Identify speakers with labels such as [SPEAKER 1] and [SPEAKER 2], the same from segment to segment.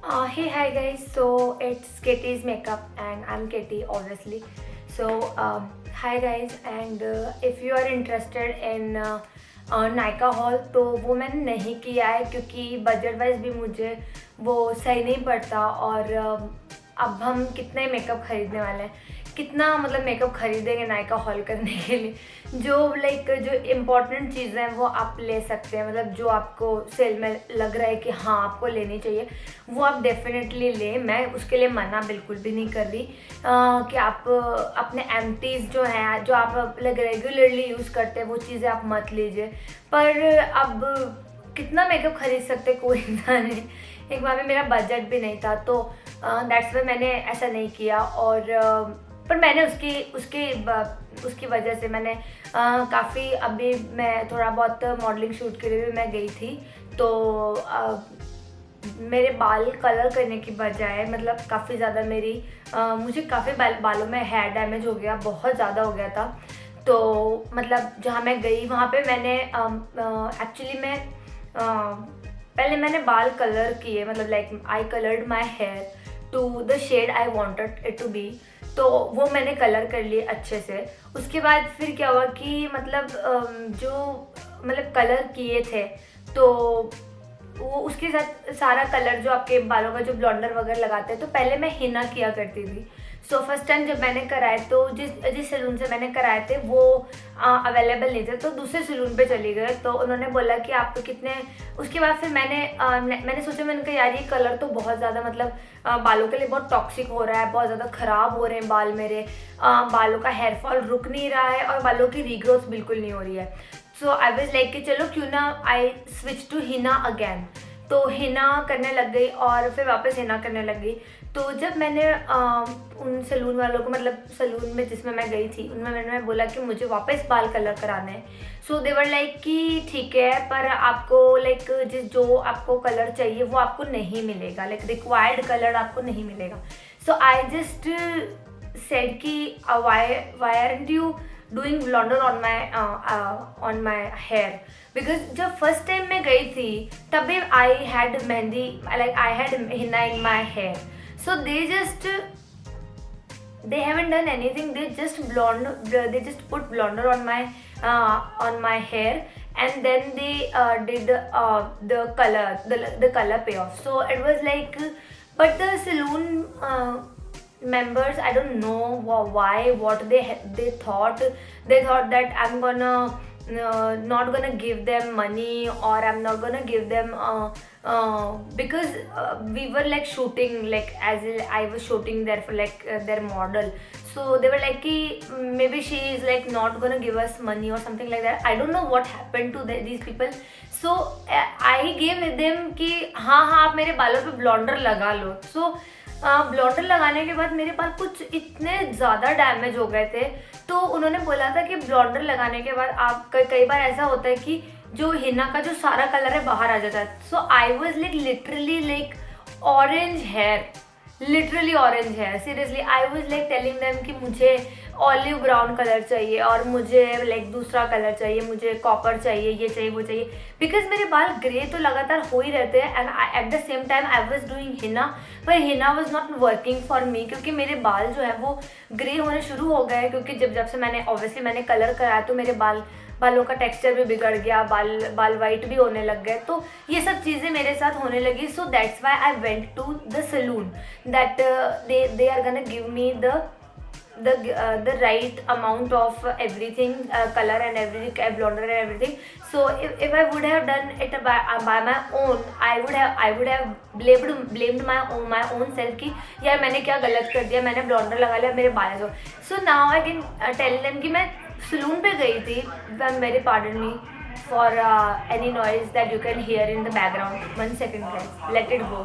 [SPEAKER 1] Hey, hi guys. So it's Katie's makeup, and I'm Katie, obviously. Hi guys, and if you are interested in Nykaa hall, तो वो मैंने नहीं किया है क्योंकि बजट वाइज भी मुझे वो सही नहीं पड़ता। और अब हम कितने मेकअप खरीदने वाले हैं, कितना मतलब मेकअप खरीदेंगे नायका हॉल करने के लिए। जो इम्पोर्टेंट चीज़ें हैं वो आप ले सकते हैं, मतलब जो आपको सेल में लग रहा है कि हाँ आपको लेनी चाहिए, वो आप डेफिनेटली लें। मैं उसके लिए मना बिल्कुल भी नहीं कर रही कि आप अपने एम्प्टीज़ जो हैं, जो आप रेगुलरली यूज़ करते हैं, वो चीज़ें आप मत लीजिए। पर अब कितना मेकअप खरीद सकते कोई इंसान है। एक बार में मेरा बजट भी नहीं था, तो दैट्स वाई मैंने ऐसा नहीं किया। और पर मैंने उसकी वजह से मैंने काफ़ी, अभी मैं थोड़ा बहुत मॉडलिंग शूट के लिए भी मैं गई थी, तो मेरे बाल कलर करने की बजाय मतलब काफ़ी ज़्यादा मुझे काफ़ी बालों में हेयर डैमेज हो गया, बहुत ज़्यादा हो गया था। तो मतलब जहाँ मैं गई वहाँ पे मैंने एक्चुअली पहले मैंने बाल कलर किए, मतलब like I coloured my hair to the shade I wanted it to be. तो वो मैंने कलर कर लिए अच्छे से। उसके बाद फिर क्या हुआ कि मतलब जो मतलब कलर किए थे, तो वो उसके साथ सारा कलर जो आपके बालों का जो ब्लॉन्डर वगैरह लगाते हैं, तो पहले मैं हिना किया करती थी। सो फर्स्ट टाइम जब मैंने कराए, तो जिस सैलून से मैंने कराए थे वो अवेलेबल नहीं थे, तो दूसरे सैलून पे चली गए। तो उन्होंने बोला कि आप कितने, उसके बाद फिर मैंने सोचा, मैंने कहा यार ये कलर तो बहुत ज़्यादा मतलब बालों के लिए बहुत टॉक्सिक हो रहा है, बहुत ज़्यादा ख़राब हो रहे हैं बाल मेरे, बालों का हेयर फॉल रुक नहीं रहा है और बालों की रीग्रोथ बिल्कुल नहीं हो रही है। सो आई वाज लाइक कि चलो क्यों ना I switch to henna again. तो हिना करने लग गई और फिर वापस हिना करने लग गई। तो जब मैंने उन सैलून वालों को, मतलब सैलून में जिसमें मैं गई थी, उनमें मैंने बोला कि मुझे वापस बाल कलर कराने हैं। सो दे वर लाइक कि ठीक है, पर आपको लाइक जो आपको कलर चाहिए वो आपको नहीं मिलेगा, लाइक रिक्वायर्ड कलर आपको नहीं मिलेगा। सो आई जस्ट सेड कि why aren't you doing blondor on my hair, because जब फर्स्ट टाइम मैं गई थी तभी I had mehndi, like I had henna in my hair. So they haven't done anything. They just put blonder on my hair, and then they did the color payoff. So it was like, but the saloon members, I don't know why, what they thought. They thought that I'm gonna not gonna give them money, or I'm not gonna give them because we were like shooting, like as I was shooting there for like their model. So they were like कि maybe she is like not gonna give us money or something like that. I don't know what happened to these people. So I gave them कि हाँ आप मेरे बालों पे ब्लॉन्डर लगा लो। So ब्लॉन्डर लगाने के बाद मेरे बाल कुछ इतने ज़्यादा डैमेज हो गए थे, तो उन्होंने बोला था कि ब्लॉन्डर लगाने के बाद आप कई बार ऐसा होता है कि जो हिना का जो सारा कलर है बाहर आ जाता है। So I was like literally like orange hair, literally orange hair, seriously. I was like telling them कि मुझे ऑलिव ब्राउन कलर चाहिए, और मुझे लाइक दूसरा कलर चाहिए, मुझे कॉपर चाहिए, ये चाहिए वो चाहिए, बिकॉज मेरे बाल ग्रे तो लगातार हो ही रहते हैं। And at the same time I was doing henna, पर henna was not working for me, क्योंकि मेरे बाल जो है वो ग्रे होने शुरू हो गए। क्योंकि जब से मैंने कलर कराया, तो मेरे बालों का टेक्सचर भी बिगड़ गया, बाल वाइट भी होने लग गए, तो ये सब चीज़ें मेरे साथ होने लगी। So that's why I went to the salon that they are gonna give me the right amount of everything, color and everything, blonder and everything. So if I would have done it by my own, I would have blamed my own self कि यार मैंने क्या गलत कर दिया, मैंने ब्लॉन्डर लगा लिया मेरे बालों को। So now I can tell them कि मैं सैलून पे गई थी। Very pardon me for any noise that you can hear in the background. 1 second guys, let it go.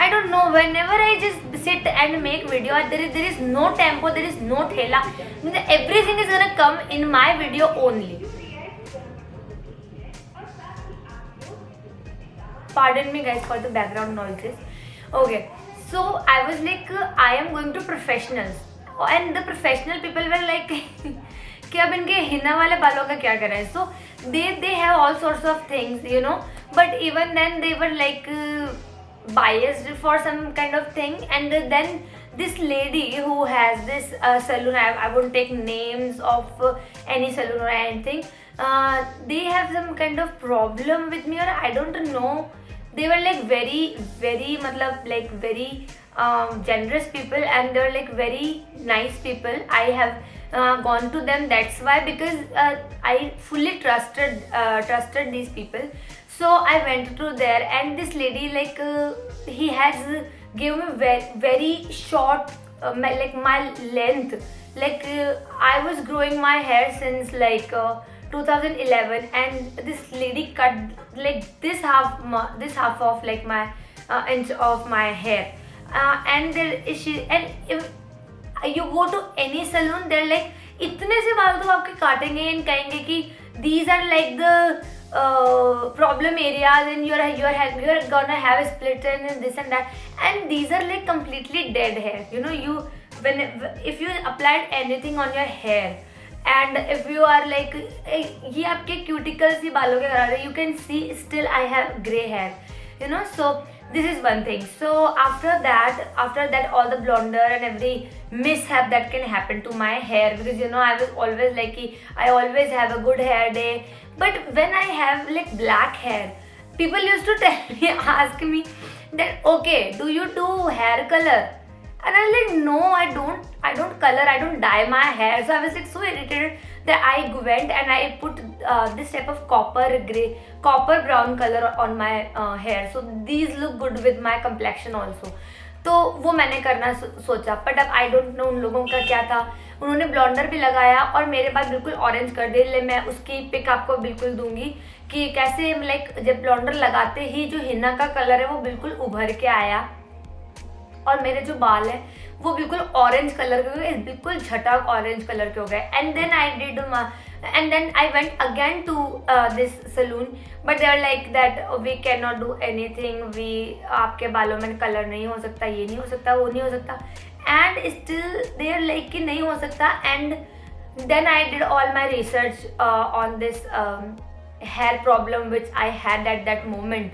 [SPEAKER 1] I don't know, whenever I just sit and make video, there is no tempo, there is no thela. Everything is gonna come in my video only. Pardon me guys for the background noises. Okay, so I was like, I am going to professionals, and the professional people were like कि अब इनके हिना वाले बालों का क्या करें. सो they have all sorts of things, you know, but even then they were like biased for some kind of thing. And then this lady who has this salon, I won't take names of any salon or anything, they have some kind of problem with me, or I don't know. They were like very matlab like very generous people, and they were like very nice people. I have gone to them, that's why, because I fully trusted these people. So I went to there, and this lady like he has given me very short like my length, like I was growing my hair since like 2011, and this lady cut like this half of like my inch of my hair, and there is she. And if you go to any salon, they're like इतने से बाल तो आपके काटेंगे and कहेंगे कि these are like the problem areas and you're gonna have a split and this and that, and these are like completely dead hair, you know. If you applied anything on your hair, and if you are like ये आपके cuticles ही बालों के करा रहे, you can see still I have grey hair, you know. So this is one thing. So after that all the blonder and every mishap that can happen to my hair, because you know I was always like I always have a good hair day, but when I have like black hair, people used to ask me that okay, do you do hair color? And I was like, no, I don't color, I don't dye my hair. So I was like so irritated that I went and I put this type of copper brown color on my hair. So these look good with my complexion also. तो वो मैंने करना सोचा, but अब I don't no उन लोगों का क्या था. उन्होंने ब्लॉन्डर भी लगाया और मेरे बाल बिल्कुल ऑरेंज कर दिए. मैं उसकी पिक आपको बिल्कुल दूंगी कि कैसे लाइक जब ब्लॉन्डर लगाते ही जो हिना का कलर है वो बिल्कुल उभर के आया, और मेरे जो बाल है वो बिल्कुल ऑरेंज कलर के हो गए, बिल्कुल झटक ऑरेंज कलर के हो गए. And then I went again to this salon, but they are like that we can not do anything, आपके बालों में कलर नहीं हो सकता, ये नहीं हो सकता, वो नहीं हो सकता. And still they are like कि नहीं हो सकता. And then I did all my research on this hair problem which I had at that moment.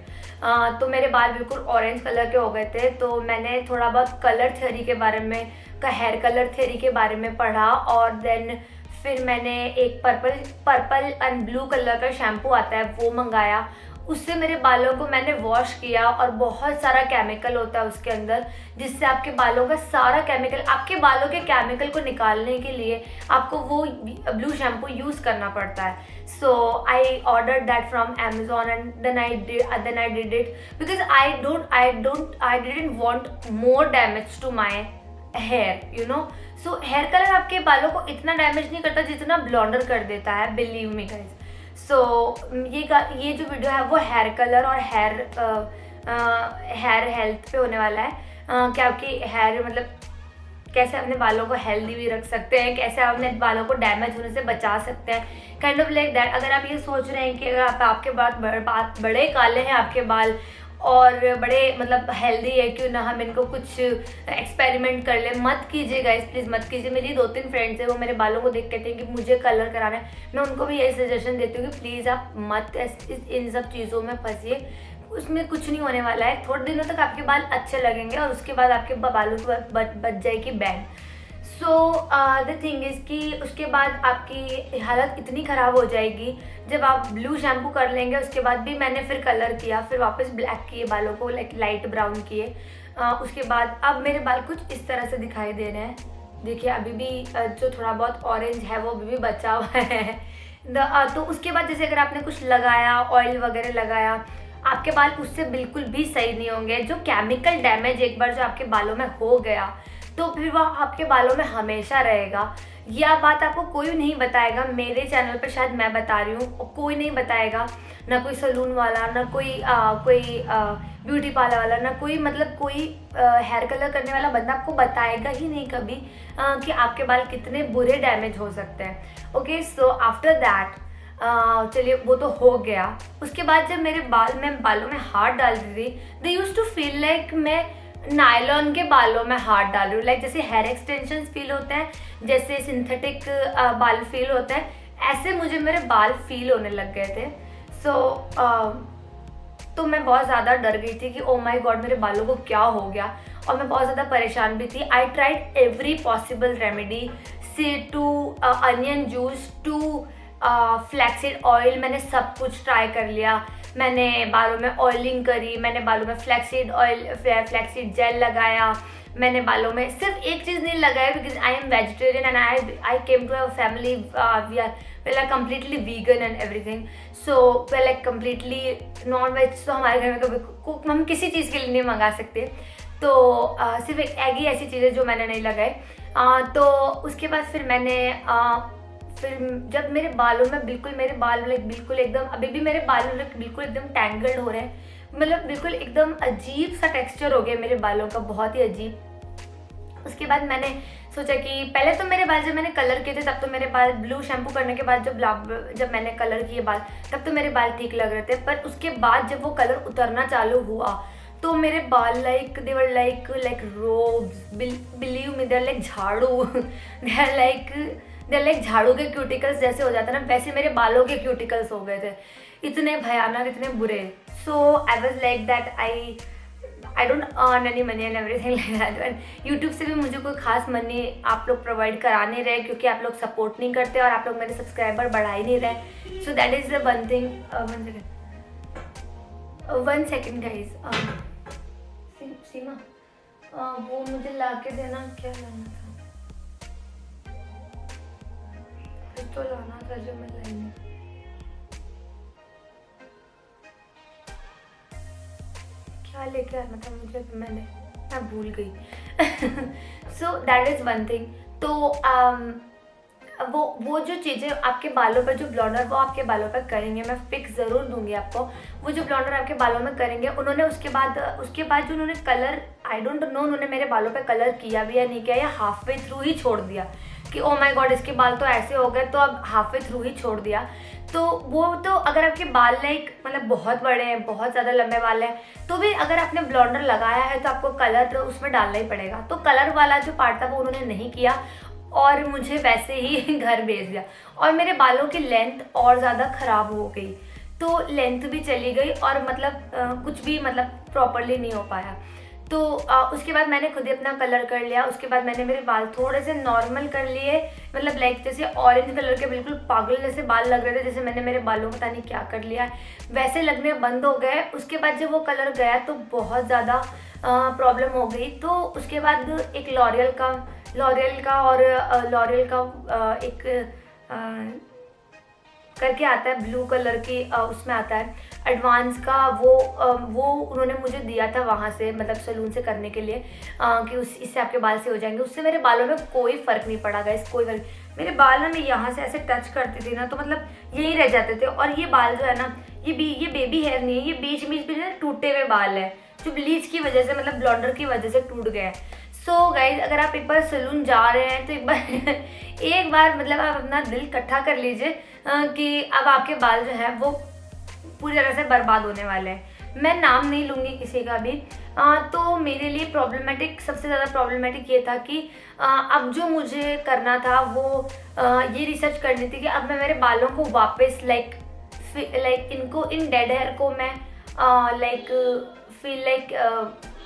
[SPEAKER 1] तो मेरे बाल बिल्कुल ऑरेंज कलर के हो गए थे. तो मैंने थोड़ा बहुत कलर थ्योरी के बारे में हेयर कलर थ्योरी के बारे में पढ़ा, और देन फिर मैंने एक पर्पल एंड ब्लू कलर का शैम्पू आता है वो मंगाया. उससे मेरे बालों को मैंने वॉश किया, और बहुत सारा केमिकल होता है उसके अंदर, जिससे आपके बालों का सारा केमिकल, आपके बालों के केमिकल को निकालने के लिए आपको वो ब्लू शैम्पू यूज़ करना पड़ता है. So I ordered that from Amazon, and then I did it because I didn't want more damage to my hair, you know. So hair color आपके बालों को इतना डैमेज नहीं करता जितना ब्लॉन्डर कर देता है, believe me guys. So ये जो वीडियो है वो हेयर कलर और हेयर हेल्थ पे होने वाला है. क्या आपकी हेयर मतलब कैसे अपने बालों को हेल्दी भी रख सकते हैं, कैसे आप अपने बालों को डैमेज होने से बचा सकते हैं, काइंड ऑफ लाइक दैट. अगर आप ये सोच रहे हैं कि अगर आपके बड़े काले हैं आपके बाल और बड़े मतलब हेल्दी है, क्यों ना हम इनको कुछ एक्सपेरिमेंट कर ले, मत कीजिए गाइस, प्लीज़ मत कीजिए. मेरी 2-3 फ्रेंड्स हैं वो मेरे बालों को देख कहते हैं कि मुझे कलर कराना है. मैं उनको भी यही सजेशन देती हूँ कि प्लीज़ आप मत इन सब चीज़ों में फंसिए, उसमें कुछ नहीं होने वाला है. थोड़े दिनों तक आपके बाल अच्छे लगेंगे और उसके बाद आपके बालों की बच जाएगी band. So the thing is कि उसके बाद आपकी हालत इतनी ख़राब हो जाएगी जब आप ब्लू शैम्पू कर लेंगे. उसके बाद भी मैंने फिर कलर किया, फिर वापस ब्लैक किए बालों को, लाइट ब्राउन किए. उसके बाद अब मेरे बाल कुछ इस तरह से दिखाई दे रहे हैं. देखिए अभी भी जो थोड़ा बहुत ऑरेंज है वो अभी भी बचा हुआ है. तो उसके बाद जैसे अगर आपने कुछ लगाया, ऑयल वगैरह लगाया, आपके बाल उससे बिल्कुल भी सही नहीं होंगे. जो केमिकल डैमेज एक बार जो आपके बालों में हो गया तो फिर वह आपके बालों में हमेशा रहेगा. यह बात आपको कोई नहीं बताएगा. मेरे चैनल पर शायद मैं बता रही हूँ, कोई नहीं बताएगा, ना कोई सलून वाला, ना कोई ब्यूटी पार्लर वाला, ना कोई मतलब कोई हेयर कलर करने वाला बंदा आपको बताएगा ही नहीं कभी कि आपके बाल कितने बुरे डैमेज हो सकते हैं. ओके, सो आफ्टर दैट चलिए वो तो हो गया. उसके बाद जब मेरे मैं बालों में हाथ डालती थी, they used to feel like मैं नायलॉन के बालों में हाथ डाल रही हूँ। लाइक जैसे हेयर एक्सटेंशन फील होते हैं, जैसे सिंथेटिक बाल फील होते हैं, ऐसे मुझे मेरे बाल फील होने लग गए थे। तो मैं बहुत ज़्यादा डर गई थी कि ओ माई गॉड मेरे बालों को क्या हो गया, और मैं बहुत ज़्यादा परेशान भी थी। I tried every possible remedy, से to onion juice to flaxseed oil, मैंने सब कुछ ट्राई कर लिया। मैंने बालों में ऑयलिंग करी, मैंने बालों में फ्लैक्सीड ऑयल, फ्लैक्सीड जेल लगाया, मैंने बालों में सिर्फ एक चीज़ नहीं लगाया because I am vegetarian and I came to a family, we are like completely vegan and everything, so we're like completely non-veg, तो हमारे घर में कभी हम किसी चीज़ के लिए नहीं मंगा सकते। तो सिर्फ एक एग ही ऐसी चीज़ है जो मैंने नहीं लगाए। तो उसके बाद फिर मैंने फिर जब मेरे बालों में बिल्कुल, मेरे बाल बिल्कुल एकदम, अभी भी मेरे बाल बिल्कुल एकदम टैंगल्ड हो रहे हैं, मतलब बिल्कुल एकदम अजीब सा टेक्सचर हो गया मेरे बालों का, बहुत ही अजीब। उसके बाद मैंने सोचा कि पहले तो मेरे बाल जब मैंने कलर किए थे तब तो मेरे बाल ब्लू शैम्पू करने के बाद जब मैंने कलर किए बाल तब तो मेरे बाल ठीक लग रहे थे, पर उसके बाद जब वो कलर उतरना चालू हुआ तो मेरे बाल they were like robes, believe me, they are like jhadoo, they are like झाड़ू के क्यूटिकल्स जैसे हो जाता है ना, वैसे मेरे बालों के क्यूटिकल्स हो गए थे, इतने भयानक, इतने बुरे। So I was like that I don't earn any money and everything like that, and YouTube से भी मुझे कोई खास मनी आप लोग प्रोवाइड करा नहीं रहे, क्योंकि आप लोग सपोर्ट नहीं करते और आप लोग मेरे सब्सक्राइबर बढ़ा ही नहीं रहे। So that is the one thing. One second guys, Seema वो मुझे ला के देना, क्या लाना था, कुछ तो लाना था जो मैं लाई नहीं, क्या लेके आना था मुझे, मैं भूल गई। सो दैट इज़ वन थिंग। तो वो जो चीज़ें आपके बालों पर, जो ब्लॉन्डर वो आपके बालों पर करेंगे, मैं पिक ज़रूर दूंगी आपको, वो जो ब्लॉन्डर आपके बालों में करेंगे, उन्होंने उसके बाद जो उन्होंने कलर, आई डोंट नो उन्होंने मेरे बालों पे कलर किया भी या नहीं किया, या हाफ वे थ्रू ही छोड़ दिया कि ओ माय गॉड इसके बाल तो ऐसे हो गए, तो अब हाफ वे थ्रू ही छोड़ दिया। तो वो तो अगर आपके बाल मतलब बहुत बड़े हैं, बहुत ज़्यादा लंबे बाल हैं, तो भी अगर आपने ब्लॉन्डर लगाया है तो आपको कलर तो उसमें डालना ही पड़ेगा। तो कलर वाला जो पार्ट था वो उन्होंने नहीं किया और मुझे वैसे ही घर भेज दिया, और मेरे बालों की लेंथ और ज़्यादा ख़राब हो गई, तो लेंथ भी चली गई और मतलब कुछ भी प्रॉपरली नहीं हो पाया। तो उसके बाद मैंने खुद ही अपना कलर कर लिया। उसके बाद मैंने मेरे बाल थोड़े से नॉर्मल कर लिए, मतलब लाइक जैसे ऑरेंज कलर के बिल्कुल पागल जैसे बाल लग रहे थे, जैसे मैंने मेरे बालों को पता नहीं क्या कर लिया, वैसे लगने बंद हो गए। उसके बाद जब वो कलर गया तो बहुत ज़्यादा प्रॉब्लम हो गई। तो उसके बाद एक लॉरियल का एक करके आता है, ब्लू कलर की उसमें आता है एडवांस का, वो उन्होंने मुझे दिया था वहाँ से, मतलब सैलून से करने के लिए कि इससे आपके बाल से हो जाएंगे। उससे मेरे बालों में कोई फ़र्क नहीं पड़ा गाइस, कोई फर्क। मेरे बाल ना, मैं यहाँ से ऐसे टच करती थी ना तो मतलब यही रह जाते थे, और ये बाल जो है ना, ये बेबी हेयर नहीं है, ये बीच में ना टूटे हुए बाल है जो ब्लीच की वजह से, मतलब ब्लॉन्डर की वजह से टूट गया है। सो गाइज, अगर आप एक बार सैलून जा रहे हैं तो एक बार मतलब आप अपना दिल इकट्ठा कर लीजिए कि अब आपके बाल जो है वो पूरी तरह से बर्बाद होने वाले हैं। मैं नाम नहीं लूँगी किसी का भी। तो मेरे लिए सबसे ज़्यादा प्रॉब्लमेटिक ये था कि अब जो मुझे करना था वो ये रिसर्च करनी थी कि अब मैं मेरे बालों को वापस इनको इन डेड हेयर को मैं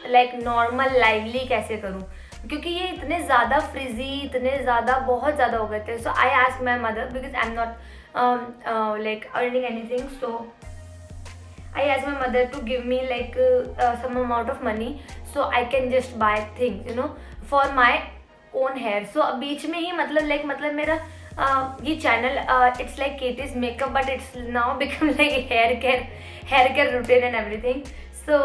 [SPEAKER 1] लाइक नॉर्मल लाइवली कैसे करूं, क्योंकि ये इतने ज़्यादा फ्रिजी, इतने ज़्यादा बहुत ज़्यादा हो गए थे। So I ask my mother, because I am not like earning anything, so I asked my mother to give me some amount of money so I can just buy things, for my own hair. So बीच में ही मतलब मेरा ये channel it's like Katie's makeup, but it's now become like hair care routine and everything. So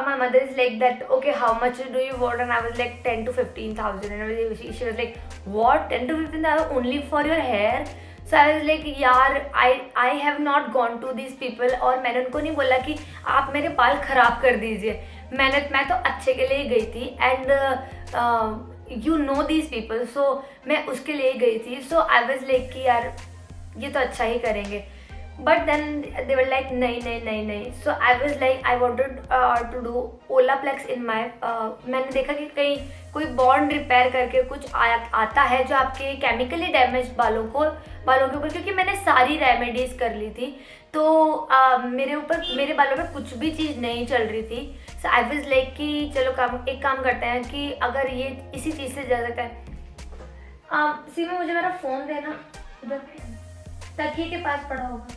[SPEAKER 1] my mother is like that, okay, how much do you want? And I was like 10 to 15,000, and she was like, what, 10 to 15,000 only for your hair? So I was like, यार I have not gone to these people, और मैंने उनको नहीं बोला कि आप मेरे बाल ख़राब कर दीजिए, मैं तो अच्छे के लिए ही गई थी, and you know these people, so मैं उसके लिए ही गई थी। सो आई वाज लाइक कि यार ये तो अच्छा ही करेंगे। But then they were like नहीं नहीं नहीं नहीं. So I was like I wanted to do Olaplex in my. मैंने देखा कि कहीं कोई बॉन्ड रिपेयर करके कुछ आता है जो आपके केमिकली डैमेज बालों के ऊपर, क्योंकि मैंने सारी रेमेडीज कर ली थी. तो मेरे बालों में कुछ भी चीज़ नहीं चल रही थी. सो आई वॉज लाइक कि चलो एक काम करते हैं कि अगर ये इसी चीज़ से जा सकता है. सीमा मुझे मेरा फ़ोन देना, उधर तकिए के पास पड़ा होगा.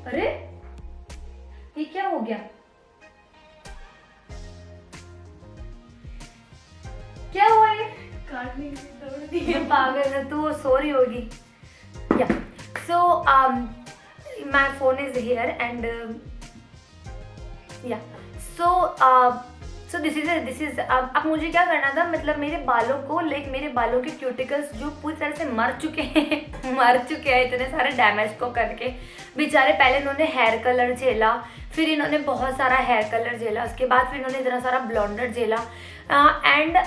[SPEAKER 1] अरे ये क्या हो गया? क्या हुआ ये?
[SPEAKER 2] काटने की दौड़ दी
[SPEAKER 1] ये पागल है तू, वो सो रही होगी. या so my phone is here and या सो दिस इज अब मुझे क्या करना था, मतलब मेरे बालों को मेरे बालों के क्यूटिकल्स जो पूरी तरह से मर चुके हैं इतने सारे डैमेज को करके बेचारे. पहले इन्होंने हेयर कलर झेला, फिर इन्होंने बहुत सारा हेयर कलर झेला, उसके बाद फिर इन्होंने इतना सारा ब्लॉन्डर झेला. एंड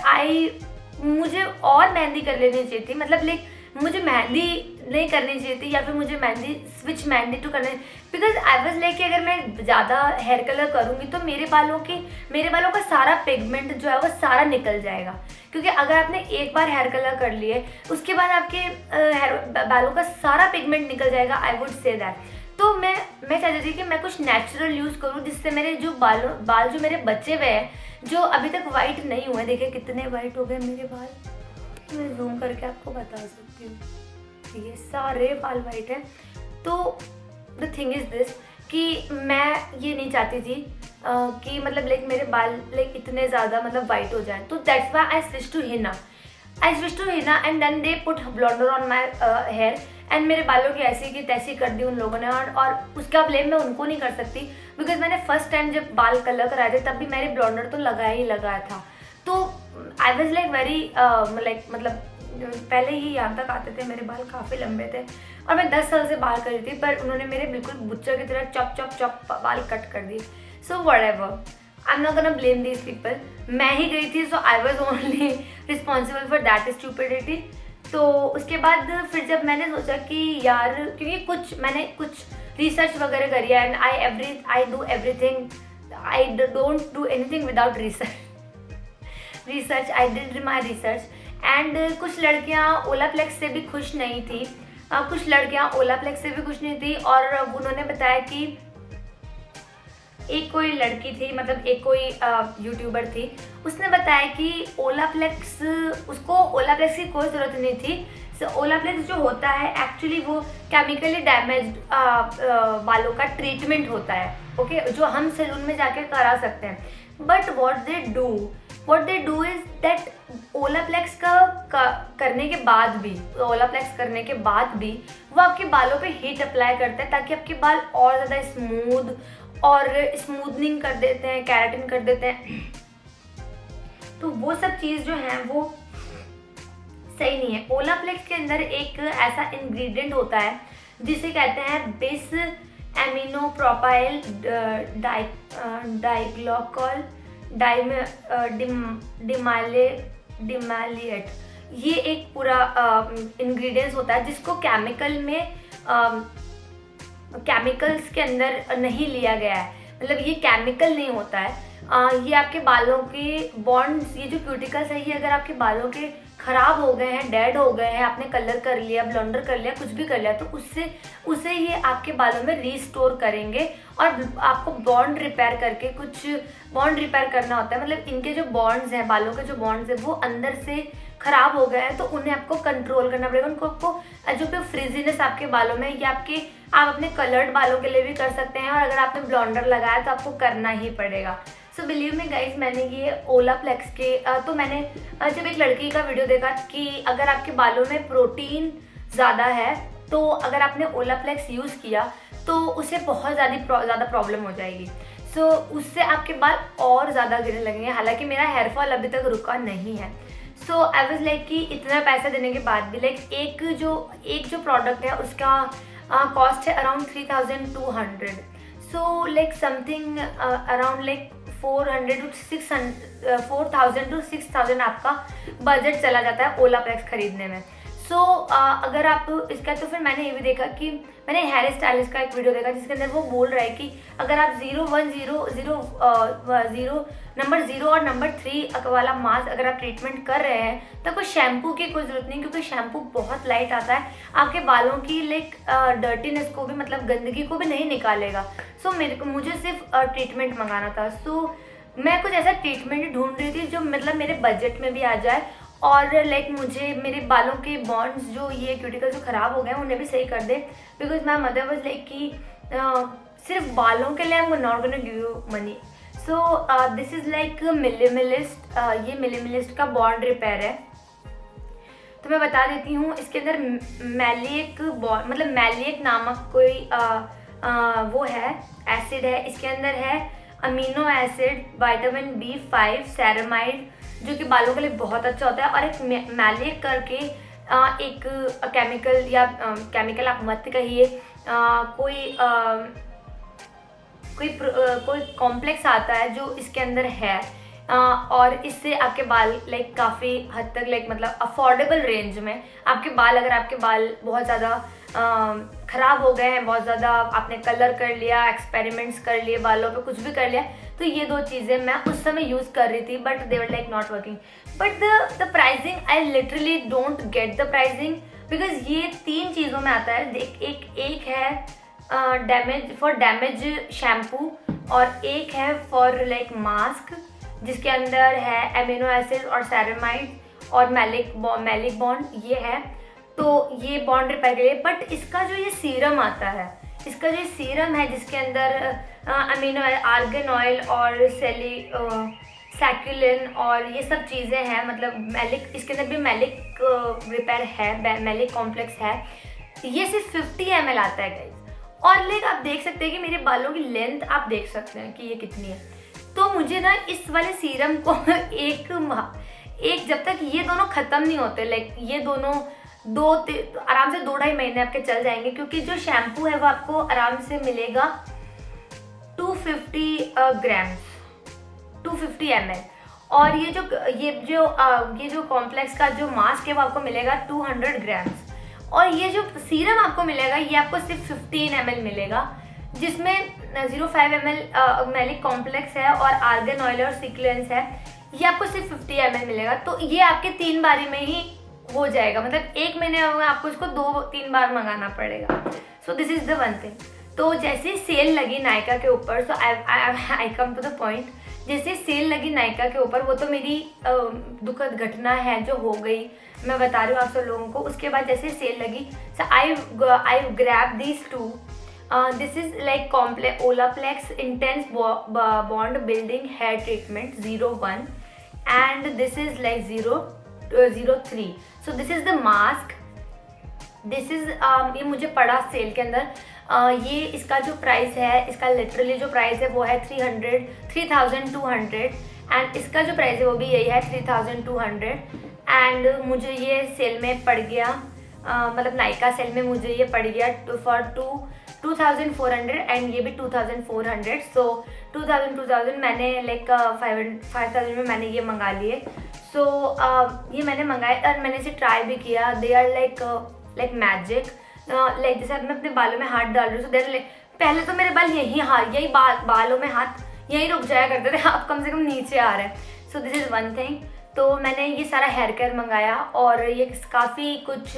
[SPEAKER 1] मुझे और मेहंदी कर लेनी चाहिए थी, मतलब लाइक मुझे मेहंदी नहीं करनी चाहिए थी, या फिर मुझे स्विच मेहंदी टू करना, बिकॉज आई वॉज लाइक कि अगर मैं ज़्यादा हेयर कलर करूँगी तो मेरे बालों का सारा पिगमेंट जो है वो सारा निकल जाएगा. क्योंकि अगर आपने एक बार हेयर कलर कर लिए उसके बाद आपके बालों का सारा पिगमेंट निकल जाएगा. I would say that. तो मैं चाहती थी कि मैं कुछ नेचुरल यूज़ करूँ जिससे मेरे जो बाल जो मेरे बचे हुए हैं, जो अभी तक वाइट नहीं हुए, देखिए कितने वाइट हो गए मेरे बाल. मैं जूम करके आपको बता सकती हूँ, ये सारे बाल वाइट हैं. तो द थिंग इज़ दिस कि मैं ये नहीं चाहती थी कि मतलब लाइक मेरे बाल लाइक इतने ज़्यादा मतलब वाइट हो जाएं. तो that's why I switch to henna and then they put blondor on my hair. And मेरे बालों की ऐसी की तैसी कर दी उन लोगों ने, और उसका ब्लेम मैं उनको नहीं कर सकती, बिकॉज मैंने फर्स्ट टाइम जब बाल कलर कराए थे तब भी मेरे ब्लॉन्डर तो लगाया था. तो आई वॉज लाइक वेरी मतलब पहले ही यहाँ तक आते थे, मेरे बाल काफ़ी लंबे थे और मैं 10 साल से बाल कर रही थी, पर उन्होंने मेरे बिल्कुल बुच्चर की तरह चॉप बाल कट कर दिए. So whatever, I am not gonna blame these people. मैं ही गई थी, so I was only responsible for that stupidity. तो उसके बाद फिर जब मैंने सोचा कि यार, क्योंकि मैंने कुछ रिसर्च वगैरह करी है, and I do everything, I don't do anything without research. I did my research and कुछ लड़कियाँ ओलाप्लेक्स से भी खुश नहीं थी, कुछ लड़कियाँ ओलाप्लेक्स से भी खुश नहीं थी. और उन्होंने बताया कि एक कोई लड़की थी, मतलब एक कोई यूट्यूबर थी, उसने बताया कि उसको ओलाप्लेक्स की कोई ज़रूरत नहीं थी. ओलाप्लेक्स जो होता है एक्चुअली वो केमिकली डैमेज्ड बालों का ट्रीटमेंट होता है, ओके, जो हम सैलून में जाके करा सकते हैं. But what they do is that Olaplex करने के बाद भी वो आपके बालों पे हीट अप्लाई करते हैं ताकि आपके बाल और ज़्यादा स्मूथ और स्मूथनिंग कर देते हैं, कैराटिन कर देते हैं. तो वो सब चीज़ जो है वो सही नहीं है. ओलाप्लेक्स के अंदर एक ऐसा इंग्रेडिएंट होता है जिसे कहते हैं बिस एमिनो प्रोपाइल डाइग्लॉकॉल डिमालिएट. ये एक पूरा इंग्रेडिएंट्स होता है जिसको केमिकल्स के अंदर नहीं लिया गया है, मतलब ये केमिकल नहीं होता है. ये आपके बालों के बॉन्ड्स, ये जो क्यूटिकल्स है, ये अगर आपके बालों के ख़राब हो गए हैं, डेड हो गए हैं, आपने कलर कर लिया, ब्लॉन्डर कर लिया, कुछ भी कर लिया, तो उससे ये आपके बालों में रीस्टोर करेंगे. और आपको बॉन्ड रिपेयर करना होता है, मतलब इनके जो बॉन्ड्स हैं, बालों के जो बॉन्ड्स हैं, वो अंदर से ख़राब हो गए हैं, तो उन्हें आपको कंट्रोल करना पड़ेगा. आपको जो भी फ्रिजीनेस आपके बालों में, ये आप अपने कलर्ड बालों के लिए भी कर सकते हैं, और अगर आपने ब्लॉन्डर लगाया तो आपको करना ही पड़ेगा. सो बिलीव मी गाइज, मैंने ये ओलाप्लेक्स के तो मैंने जब एक लड़की का वीडियो देखा कि अगर आपके बालों में प्रोटीन ज़्यादा है, तो अगर आपने ओलाप्लेक्स यूज़ किया तो उसे बहुत ज़्यादा प्रॉब्लम हो जाएगी. सो उससे आपके बाल और ज़्यादा गिरने लगेंगे. हालांकि मेरा हेयर फॉल अभी तक रुका नहीं है. सो आई वाज लाइक कि इतना पैसा देने के बाद भी लाइक एक जो प्रोडक्ट है उसका कॉस्ट है around 3200. So like something around like 4000 to 6000 आपका बजट चला जाता है ओलाप्लेक्स खरीदने में. सो अगर आप इसका, तो फिर मैंने ये भी देखा कि मैंने हेयर स्टाइलिस्ट का एक वीडियो देखा जिसके अंदर वो बोल रहा है कि अगर आप 0, 1, 0, 0, नंबर 0 और नंबर 3 वाला मास्क अगर आप ट्रीटमेंट कर रहे हैं तो कोई शैम्पू की कोई ज़रूरत नहीं, क्योंकि शैम्पू बहुत लाइट आता है, आपके बालों की लाइक डर्टीनेस को भी, मतलब गंदगी को भी नहीं निकालेगा। सो मुझे सिर्फ ट्रीटमेंट मंगाना था। सो मैं कुछ ऐसा ट्रीटमेंट ढूंढ रही थी जो मतलब मेरे बजट में भी आ जाए और लाइक मुझे मेरे बालों के बॉन्ड्स जो ये क्यूटिकल जो ख़राब हो गए हैं उन्हें भी सही कर दे, because my mother was like कि सिर्फ बालों के लिए I am not gonna give you money. So this is like minimalist, ये मिनिमलिस्ट का बॉन्ड रिपेयर है। तो मैं बता देती हूँ, इसके अंदर मैलिक मतलब मैलिक नामक कोई वो है, एसिड है। इसके अंदर है amino acid, vitamin B5, ceramide जो कि बालों के लिए बहुत अच्छा होता है, और एक मैलिक करके एक केमिकल, या केमिकल आप मत कहिए, कोई कॉम्प्लेक्स आता है जो इसके अंदर है, और इससे आपके बाल लाइक काफ़ी हद तक लाइक मतलब अफोर्डेबल रेंज में आपके बाल, अगर आपके बाल बहुत ज़्यादा ख़राब हो गए हैं, बहुत ज़्यादा आपने कलर कर लिया, एक्सपेरिमेंट्स कर लिए, बालों पे कुछ भी कर लिया, तो ये 2 चीज़ें मैं उस समय यूज़ कर रही थी, but they were like not working. But the pricing I literally don't get the pricing, because ये 3 चीज़ों में आता है। एक है डैमेज शैम्पू, और एक है फॉर लाइक मास्क जिसके अंदर है एमिनो एसिड और सेरामाइड और मैलिक बॉन्ड, ये है। तो ये बॉन्ड रिपेयर के लिए। बट इसका जो ये सीरम आता है, इसका जो सीरम है जिसके अंदर अमीनो आर्गन ऑयल और सैक्युलिन और ये सब चीज़ें हैं, मतलब मैलिक, इसके अंदर भी मैलिक रिपेयर है, मैलिक कॉम्प्लेक्स है। ये सिर्फ 50 ml आता है गाइस, और लाइक आप देख सकते हैं कि मेरे बालों की लेंथ आप देख सकते हैं कि ये कितनी है। तो मुझे ना इस वाले सीरम को एक जब तक ये दोनों ख़त्म नहीं होते, लाइक ये दोनों आराम से 2-2.5 महीने आपके चल जाएंगे, क्योंकि जो शैम्पू है वो आपको आराम से मिलेगा 250 ग्राम्स, 250 ml, और ये जो कॉम्प्लेक्स का जो मास्क है वो आपको मिलेगा 200 ग्राम्स, और ये जो सीरम आपको मिलेगा ये आपको सिर्फ 15 ml मिलेगा, जिसमें 0.5 ml मैलिक कॉम्प्लेक्स है और आर्गन ऑयल और सिक्लेंस है, ये आपको सिर्फ 50 ml मिलेगा। तो ये आपके 3 बारी में ही हो जाएगा, मतलब 1 महीने में आपको इसको 2-3 बार मंगाना पड़ेगा। सो this is the one thing. तो जैसे सेल लगी नायका के ऊपर, सो आई कम टू द पॉइंट, जैसे सेल लगी नायका के ऊपर, वो तो मेरी दुखद घटना है जो हो गई, मैं बता रही हूँ आप सब लोगों को। उसके बाद जैसे सेल लगी, so I grab these 2। This is like Olaplex intense bond building hair treatment 01, and this is like 03। So this is the mask, this is ये मुझे पड़ा सेल के अंदर। ये इसका जो प्राइस है, इसका लिटरली जो प्राइस है वो है 3200, एंड इसका जो प्राइस है वो भी यही है 3200, एंड मुझे ये सेल में पड़ गया, मतलब नायका सेल में मुझे ये पड़ गया फॉर 2400, एंड ये भी 2400। सो 2000 मैंने लाइक 5000 में मैंने ये मंगा लिए। सो ये मैंने मंगाए और मैंने इसे ट्राई भी किया। They are like magic, like जैसे अब मैं अपने बालों में हाथ डाल रही हूँ, देर पहले तो मेरे बाल यही बालों में हाथ यही रुक जाया करते थे, अब कम से कम नीचे आ रहे हैं। सो दिस इज़ वन थिंग। तो मैंने ये सारा हेयर केयर मंगाया, और ये काफ़ी कुछ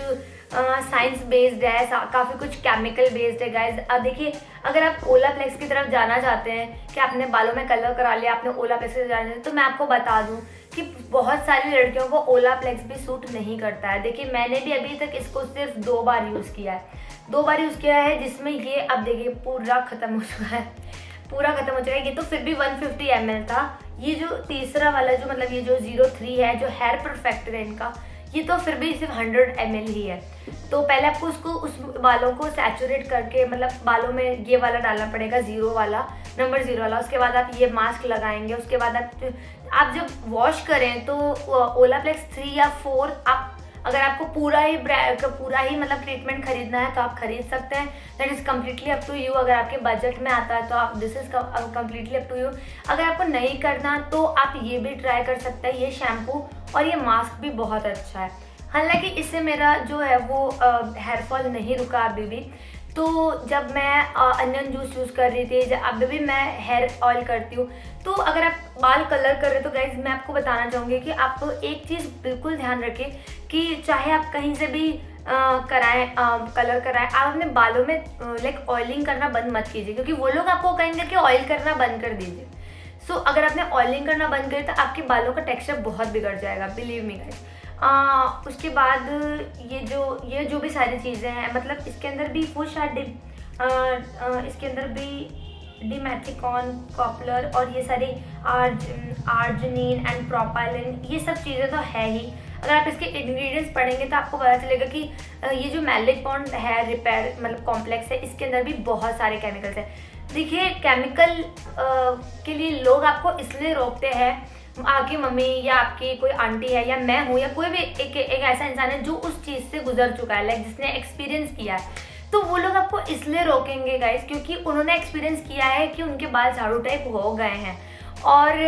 [SPEAKER 1] साइंस बेस्ड है, काफ़ी कुछ केमिकल बेस्ड है गाइज। देखिए, अगर आप ओलाप्लेक्स की तरफ जाना चाहते हैं कि आपने बालों में कलर करा लिया, आपने ओलाप्लेक्स से जाना चाहते हैं, तो मैं आपको बता दूं कि बहुत सारी लड़कियों को ओलाप्लेक्स भी सूट नहीं करता है। देखिए, मैंने भी अभी तक इसको सिर्फ 2 बार यूज़ किया है, 2 बार यूज़ किया है, जिसमें ये अब देखिए पूरा ख़त्म हो चुका है, पूरा ख़त्म हो चुका है। ये तो फिर भी 150 ml था। ये जो तीसरा वाला जो मतलब ये जो 03 है, जो हेयर परफेक्टर है इनका, ये तो फिर भी सिर्फ 100 ml ही है। तो पहले आपको उस बालों को सैचुरेट करके, मतलब बालों में ये वाला डालना पड़ेगा, नंबर 0 वाला। उसके बाद आप ये मास्क लगाएंगे। उसके बाद आप जब वॉश करें तो ओलाप्लेक्स 3 या 4 आप, अगर आपको पूरा ही मतलब ट्रीटमेंट खरीदना है तो आप खरीद सकते हैं। That is completely up to you. अगर आपके बजट में आता है तो आप, this is completely up to you. अगर आपको नहीं करना तो आप ये भी ट्राई कर सकते हैं। ये शैम्पू और ये मास्क भी बहुत अच्छा है। हालांकि इससे मेरा जो है वो हेयर फॉल नहीं रुका अभी भी। तो जब मैं अनियन जूस यूज़ कर रही थी, जब अभी भी मैं हेयर ऑयल करती हूँ, तो अगर आप बाल कलर कर रहे हो तो गाइज मैं आपको बताना चाहूँगी कि आप एक चीज़ बिल्कुल ध्यान रखें कि चाहे आप कहीं से भी कराएं कलर कराएं, आप अपने बालों में लाइक ऑयलिंग करना बंद मत कीजिए, क्योंकि वो लोग आपको कहेंगे कि ऑयल करना बंद कर दीजिए। सो अगर आपने ऑयलिंग करना बंद करे तो आपके बालों का टेक्सचर बहुत बिगड़ जाएगा, बिलीव मी गाइस। उसके बाद ये जो भी सारी चीज़ें हैं, मतलब इसके अंदर भी वो शायद इसके अंदर भी डिमेथिकॉन, कॉपलर और ये सारे आर्जिनिन एंड प्रोपाइलिन, ये सब चीज़ें तो है ही। अगर आप इसके इंग्रेडिएंट्स पढ़ेंगे तो आपको पता चलेगा कि ये जो मैलिक बॉन्ड है रिपेयर मतलब कॉम्प्लेक्स है, इसके अंदर भी बहुत सारे केमिकल्स हैं। देखिए, केमिकल के लिए लोग आपको इसलिए रोकते हैं, आपकी मम्मी या आपकी कोई आंटी है या मैं हूँ या कोई भी एक ऐसा इंसान है जो उस चीज़ से गुजर चुका है, लाइक जिसने एक्सपीरियंस किया है, तो वो लोग आपको इसलिए रोकेंगे गाइस क्योंकि उन्होंने एक्सपीरियंस किया है कि उनके बाल झाड़ू टाइप हो गए हैं। और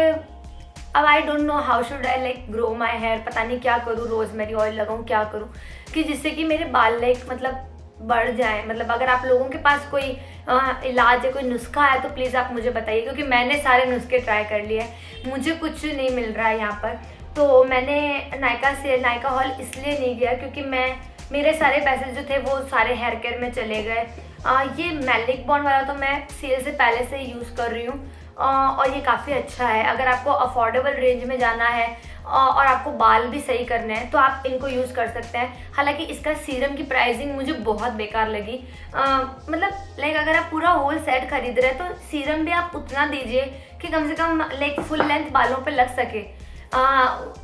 [SPEAKER 1] अब I don't know how should I like grow my hair, पता नहीं क्या करूँ, रोजमेरी ऑयल लगाऊँ, क्या करूँ कि जिससे कि मेरे बाल लाइक मतलब बढ़ जाए। मतलब अगर आप लोगों के पास कोई इलाज है, कोई नुस्खा है तो प्लीज़ आप मुझे बताइए, क्योंकि मैंने सारे नुस्खे ट्राई कर लिए, मुझे कुछ नहीं मिल रहा है यहाँ पर। तो मैंने नायका हॉल इसलिए नहीं गया क्योंकि मेरे सारे पैसे जो थे वो सारे हेयर केयर में चले गए। ये मैलिक बॉन्ड वाला तो मैं सेल से पहले से यूज़ कर रही हूँ और ये काफ़ी अच्छा है। अगर आपको अफोर्डेबल रेंज में जाना है और आपको बाल भी सही करने हैं तो आप इनको यूज़ कर सकते हैं। हालांकि इसका सीरम की प्राइसिंग मुझे बहुत बेकार लगी। मतलब लाइक अगर आप पूरा होल सेट खरीद रहे हैं तो सीरम भी आप उतना दीजिए कि कम से कम लाइक फुल लेंथ बालों पे लग सके।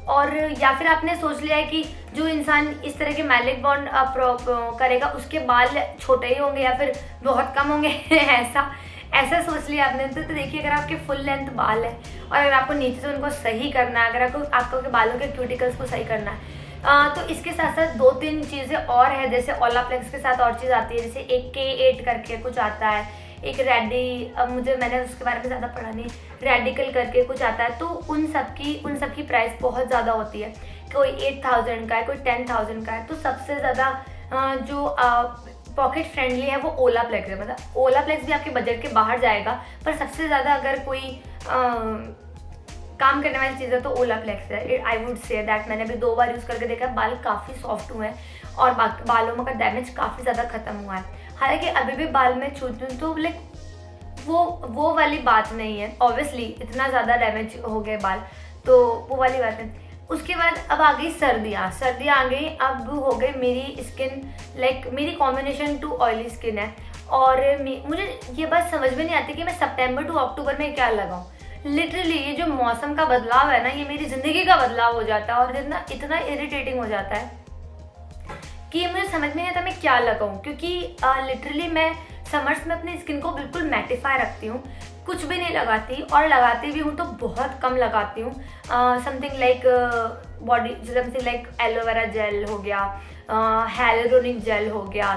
[SPEAKER 1] और या फिर आपने सोच लिया है कि जो इंसान इस तरह के मैलिक बॉन्ड करेगा उसके बाल छोटे ही होंगे या फिर बहुत कम होंगे ऐसा सोच लिया आपने, तो देखिए, अगर आपके फुल लेंथ बाल है और अगर आपको नीचे से उनको सही करना है, अगर आपको बालों के क्यूटिकल्स को सही करना है, तो इसके साथ साथ 2-3 चीज़ें और है। जैसे ओलाप्लेक्स के साथ और चीज़ आती है, जैसे एक K8 करके कुछ आता है, एक मैंने उसके बारे में ज़्यादा पढ़ा नहीं, रेडिकल करके कुछ आता है। तो उन सब की प्राइस बहुत ज़्यादा होती है, कोई 8,000 का है, कोई 10,000 का है। तो सबसे ज़्यादा जो पॉकेट फ्रेंडली है वो ओलाप्लेक्स है। मतलब ओलाप्लेक्स भी आपके बजट के बाहर जाएगा, पर सबसे ज़्यादा अगर कोई काम करने वाली चीज़ है तो ओलाप्लेक्स है। आई वुड से दैट मैंने भी 2 बार यूज़ करके देखा, बाल काफ़ी सॉफ्ट हुए हैं और बालों का डैमेज काफ़ी ज़्यादा खत्म हुआ है। हालांकि अभी भी बाल में छूती हूँ तो लाइक वो वाली बात नहीं है, ऑब्वियसली इतना ज़्यादा डैमेज हो गए बाल, तो वो वाली बात है। उसके बाद अब आ गई सर्दियाँ आ गई। अब हो गई मेरी स्किन लाइक मेरी कॉम्बिनेशन टू ऑयली स्किन है और मुझे ये बात समझ में नहीं आती कि मैं सितंबर टू अक्टूबर में क्या लगाऊं। लिटरली ये जो मौसम का बदलाव है ना, ये मेरी ज़िंदगी का बदलाव हो जाता है और इतना इरिटेटिंग हो जाता है कि मुझे समझ में नहीं आता मैं क्या लगाऊं। क्योंकि लिटरली मैं समर्स में अपनी स्किन को बिल्कुल मैटिफाई रखती हूँ, कुछ भी नहीं लगाती, और लगाती भी हूँ तो बहुत कम लगाती हूँ। Something like body something like aloe vera gel हो गया, हाइलुरोनिक जेल हो गया,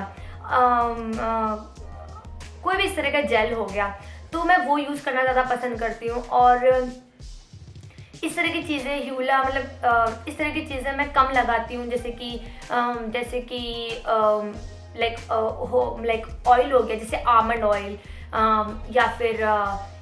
[SPEAKER 1] कोई भी इस तरह का जेल हो गया, तो मैं वो यूज़ करना ज़्यादा पसंद करती हूँ। और इस तरह की चीज़ें ह्यूला मतलब इस तरह की चीज़ें मैं कम लगाती हूँ, जैसे कि लाइक ऑयल हो गया, जैसे आमंड ऑयल या फिर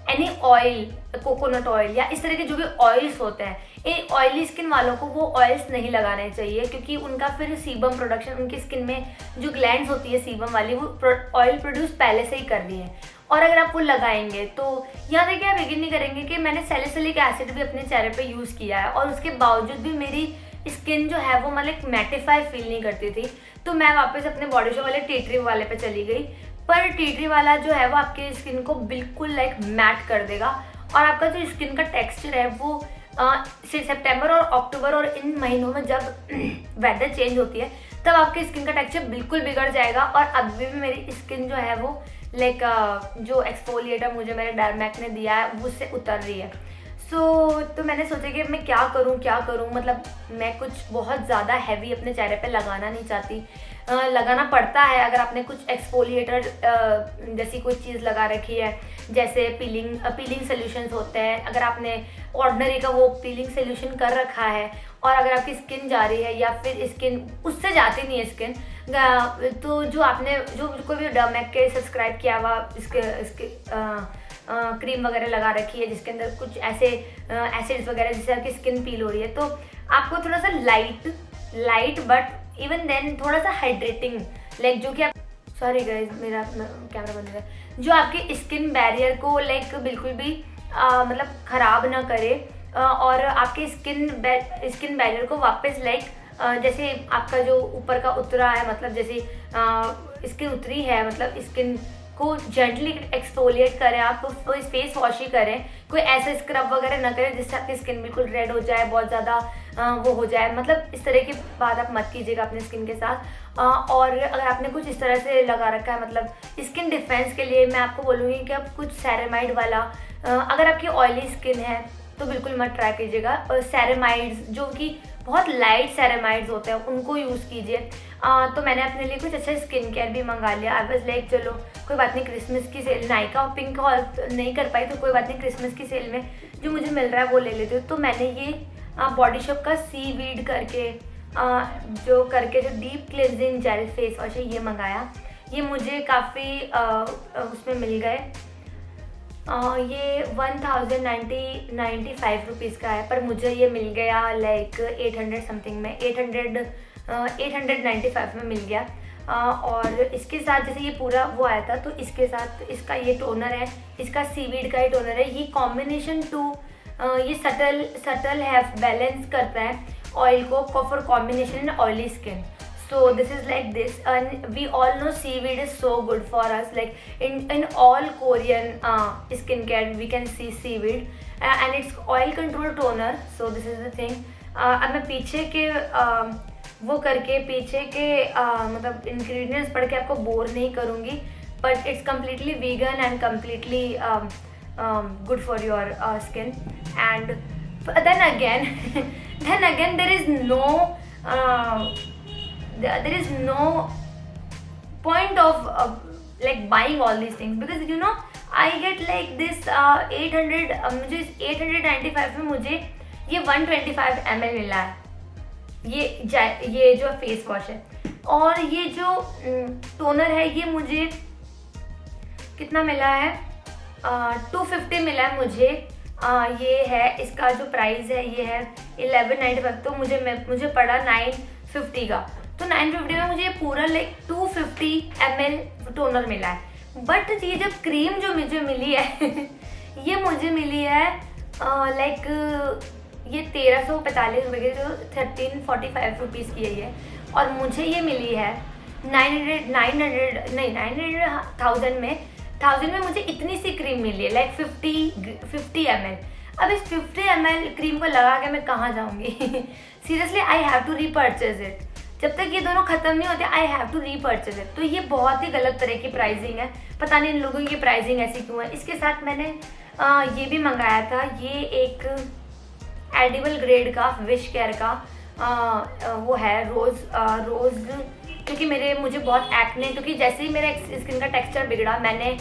[SPEAKER 1] एनी ऑयल, कोकोनट ऑयल या इस तरह के जो भी ऑयल्स होते हैं, ये ऑयली स्किन वालों को वो ऑयल्स नहीं लगाने चाहिए, क्योंकि उनका फिर सीबम प्रोडक्शन, उनकी स्किन में जो ग्लैंड्स होती है सीबम वाली, वो ऑयल प्रोड्यूस पहले से ही कर रही है। और अगर आप वो लगाएंगे तो यहाँ देखिए, आप यकीन नहीं करेंगे कि मैंने सैलिसिलिक एसिड भी अपने चेहरे पे यूज़ किया है और उसके बावजूद भी मेरी स्किन जो है वो मतलब मैटिफाई फील नहीं करती थी। तो मैं वापस अपने बॉडी शो वाले टी ट्री वाले पे चली गई, पर टी ट्री वाला जो है वो आपकी स्किन को बिल्कुल लाइक मैट कर देगा और आपका जो स्किन का टेक्सचर है वो सितंबर और अक्टूबर और इन महीनों में जब वेदर चेंज होती है तब आपकी स्किन का टेक्सचर बिल्कुल बिगड़ जाएगा। और अभी भी मेरी स्किन जो है वो लाइक जो एक्सफोलिएटर मुझे मेरे डरमैक ने दिया है वो उससे उतर रही है। तो मैंने सोचा कि मैं क्या करूं, मतलब मैं कुछ बहुत ज़्यादा हैवी अपने चेहरे पे लगाना नहीं चाहती। लगाना पड़ता है अगर आपने कुछ एक्सफोलिएटर जैसी कोई चीज़ लगा रखी है, जैसे पीलिंग सोल्यूशंस होते हैं, अगर आपने ऑर्डिनरी का वो पीलिंग सोल्यूशन कर रखा है और अगर आपकी स्किन जा रही है या फिर स्किन उससे जाती नहीं है स्किन, तो जो आपने जो कोई भी डरमैक के सब्सक्राइब किया हुआ इसके क्रीम वगैरह लगा रखी है जिसके अंदर कुछ ऐसे एसिड्स वगैरह जिससे आपकी स्किन पील हो रही है, तो आपको थोड़ा सा लाइट बट इवन देन थोड़ा सा हाइड्रेटिंग लाइक जो कि आप सॉरी गाइस मेरा कैमरा बंद है, जो आपके स्किन बैरियर को लाइक बिल्कुल भी मतलब ख़राब ना करे और आपके स्किन बैरियर को वापस लाइक जैसे आपका जो ऊपर का उतरा है, मतलब जैसे स्किन उतरी है, मतलब स्किन को जेंटली एक्सफोलिएट करें आप, कोई फेस वॉश ही करें, कोई ऐसे स्क्रब वगैरह ना करें जिससे आपकी स्किन बिल्कुल रेड हो जाए, बहुत ज़्यादा वो हो जाए, मतलब इस तरह की बात आप मत कीजिएगा अपने स्किन के साथ। और अगर आपने कुछ इस तरह से लगा रखा है, मतलब स्किन डिफेंस के लिए मैं आपको बोलूँगी कि आप कुछ सेरेमाइड वाला, अगर आपकी ऑयली स्किन है तो बिल्कुल मत ट्राई कीजिएगा। सेरेमाइड्स जो कि बहुत लाइट सेरेमाइड्स होते हैं उनको यूज़ कीजिए। तो मैंने अपने लिए कुछ अच्छा स्किन केयर भी मंगा लिया। आई वाज लाइक चलो कोई बात नहीं, क्रिसमस की सेल नायका पिंक हॉल नहीं कर पाई तो कोई बात नहीं, क्रिसमस की सेल में जो मुझे मिल रहा है वो ले लेती हूँ। तो मैंने ये बॉडी शॉप का सीवीड करके जो deep cleansing jail face wash है ये मंगाया। ये मुझे काफ़ी उसमें मिल गए, ये 1095 रुपीज़ का है, पर मुझे ये मिल गया लाइक 800 समथिंग में, 895 में मिल गया। और इसके साथ जैसे ये पूरा वो आया था, तो इसके साथ इसका ये टोनर है, इसका सीवीड का ही टोनर है। ये कॉम्बिनेशन ये सटल है, बैलेंस करता है ऑयल को for combination in oily skin. So this is like this, and we all know seaweed is so good for us. Like in all Korean skincare, we can see seaweed, and it's oil control toner. So this is the thing. अब मैं पीछे के वो करके पीछे के मतलब ingredients पढ़ के आपको बोर नहीं करूँगी, but it's completely vegan and completely good for your skin. And then again there is no there is no point of like buying all these things, because you know I get like this 800 मुझे 895 में मुझे ये 125 ml मिला है, ये जो face wash है। और ये जो टोनर है ये मुझे कितना मिला है, 250 मिला है मुझे। ये है इसका जो प्राइस है ये है 1195, तो मुझे पड़ा 950 का। तो 950 में मुझे पूरा लाइक 250 ml टोनर मिला है। बट ये जब क्रीम जो मुझे मिली है ये मुझे मिली है लाइक ये 1345 रुपये की, जो 1345 रुपीज़ की है ये, और मुझे ये मिली है 1000 में मुझे इतनी सी क्रीम मिली है लाइक 50 ml। अब इस 50 ml क्रीम को लगा के मैं कहाँ जाऊँगी seriously I have to repurchase it. जब तक ये दोनों ख़त्म नहीं होते I have to repurchase it. तो ये बहुत ही गलत तरह की प्राइसिंग है, पता नहीं इन लोगों की प्राइसिंग ऐसी क्यों है। इसके साथ मैंने ये भी मंगाया था, ये एक एडिबल ग्रेड का विश केयर का वो है रोज़, क्योंकि मुझे बहुत एक्ने, क्योंकि जैसे ही मेरा स्किन का टेक्सचर बिगड़ा मैंने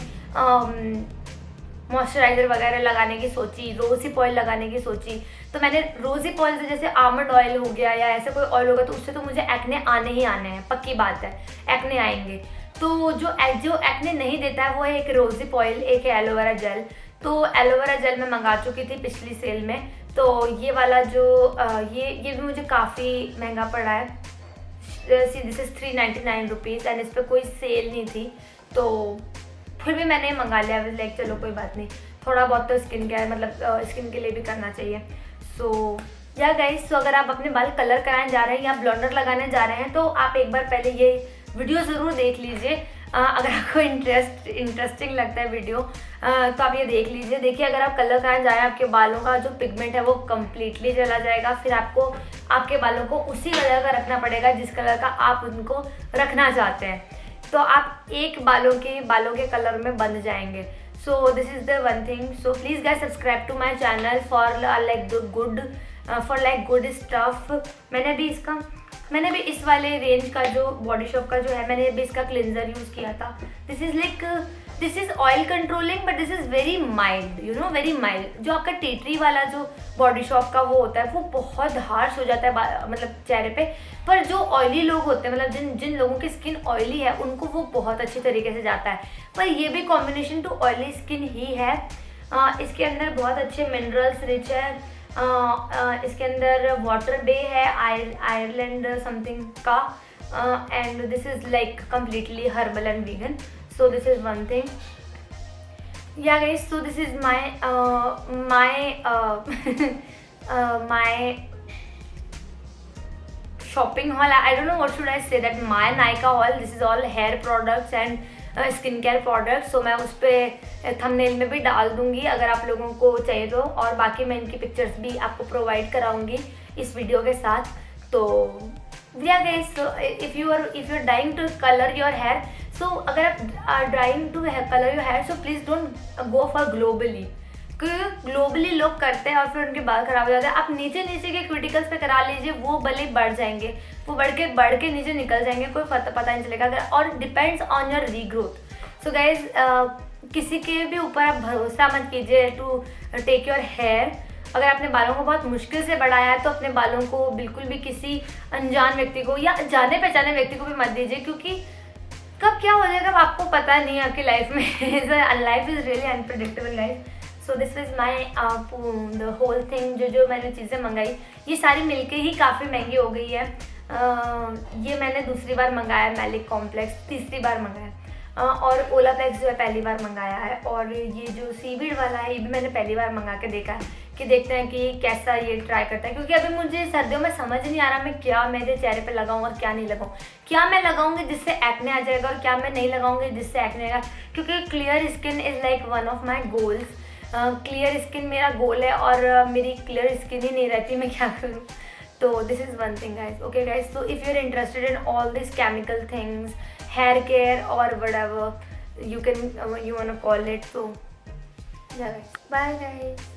[SPEAKER 1] मॉइस्चराइज़र वगैरह लगाने की सोची, रोज़ ऑयल लगाने की सोची। तो मैंने रोज़ ऑयल से जैसे आमंड ऑयल हो गया या ऐसे कोई ऑयल होगा तो उससे तो मुझे एक्ने आने ही आने हैं, पक्की बात है एक्ने आएंगे। तो जो एक्ने नहीं देता है वो है एक रोज़ ऑयल, एक है एलोवेरा जेल। तो एलोवेरा जेल मैं मंगा चुकी थी पिछली सेल में, तो ये वाला जो ये भी मुझे काफ़ी महंगा पड़ा है। दिस इज़ 399 रुपीज़ एंड इस पर कोई सेल नहीं थी, तो फिर भी मैंने मंगा लिया। लाइक चलो कोई बात नहीं, थोड़ा बहुत तो स्किन केयर मतलब स्किन के लिए भी करना चाहिए। सो या गाइस, तो अगर आप अपने बाल कलर कराने जा रहे हैं या ब्लॉन्डर लगाने जा रहे हैं तो आप एक बार पहले ये वीडियो ज़रूर देख लीजिए। अगर आपको इंटरेस्टिंग लगता है वीडियो तो आप ये देख लीजिए। देखिए, अगर आप कलर कराने जा रहे हैं आपके बालों का जो पिगमेंट है वो कम्प्लीटली चला जाएगा। फिर आपको आपके बालों को उसी कलर का रखना पड़ेगा जिस कलर का आप उनको रखना चाहते हैं। तो आप एक बालों के कलर में बंध जाएंगे। So this is the one thing. So please guys subscribe to my channel for like good stuff. मैंने भी इस वाले रेंज का जो बॉडी शॉप का जो है, मैंने भी इसका क्लिनजर यूज़ किया था। This is like this is oil controlling but this is very mild, you know, very mild. जो आपका टी ट्री वाला जो बॉडी शॉप का वो होता है वो बहुत हार्श हो जाता है मतलब चेहरे पे, पर जो ऑयली लोग होते हैं मतलब जिन जिन लोगों की स्किन ऑयली है उनको वो बहुत अच्छी तरीके से जाता है। पर ये भी कॉम्बिनेशन टू ऑयली स्किन ही है। इसके अंदर बहुत अच्छे मिनरल्स रिच है। इसके अंदर वाटर बे है आयरलैंड समथिंग का, and this is like completely herbal and vegan. So this is one thing. Yeah guys, so this is my shopping haul. I don't know what should I say, that my Nykaa haul. This is all hair products and skin care products. So मैं उस पर thumbnail में भी डाल दूंगी अगर आप लोगों को चाहिए तो, और बाकी मैं इनकी पिक्चर्स भी आपको प्रोवाइड कराऊंगी इस वीडियो के साथ। तो yeah guys, so if you're dying to color your hair, so अगर आप trying to color your hair, so please don't go for globally, क्योंकि ग्लोबली लोग करते हैं और फिर उनके बाल खराब हो जाते हैं। आप नीचे नीचे के क्यूटिकल्स पे करा लीजिए, वो भले बढ़ जाएंगे, वो बढ़ के नीचे निकल जाएंगे, कोई पता नहीं चलेगा अगर, और depends on your regrowth. So guys किसी के भी ऊपर आप भरोसा मत कीजिए टू टेक योर हेयर। अगर आपने बालों को बहुत मुश्किल से बढ़ाया है तो अपने बालों को बिल्कुल भी किसी अनजान व्यक्ति को या जाने पहचाने व्यक्ति को भी मत दीजिए, क्योंकि कब क्या हो जाएगा आपको पता नहीं है आपकी लाइफ में। Life is really unpredictable guys. So this is my the whole thing. जो मैंने चीज़ें मंगाई ये सारी मिलके ही काफ़ी महंगी हो गई है। ये मैंने दूसरी बार मंगाया, मैलिक कॉम्प्लेक्स तीसरी बार मंगाया, और ओलाप्लेक्स जो है पहली बार मंगाया है, और ये जो सीवीड वाला है ये भी मैंने पहली बार मंगा के देखा है कि देखते हैं कि कैसा ये ट्राई करता है। क्योंकि अभी मुझे सर्दियों में समझ नहीं आ रहा मैं क्या मेरे चेहरे पे लगाऊं और क्या नहीं लगाऊं, क्या मैं लगाऊंगी जिससे एक्ने आ जाएगा और क्या मैं नहीं लगाऊंगी जिससे एक्ने आएगा, क्योंकि clear skin is like one of my goals. Clear skin मेरा गोल है और मेरी क्लियर स्किन ही नहीं रहती, मैं क्या करूँ। तो this is one thing guys. Okay guys, so if you are interested in all this chemical things, hair care or whatever you want to call it, so yeah guys, bye guys।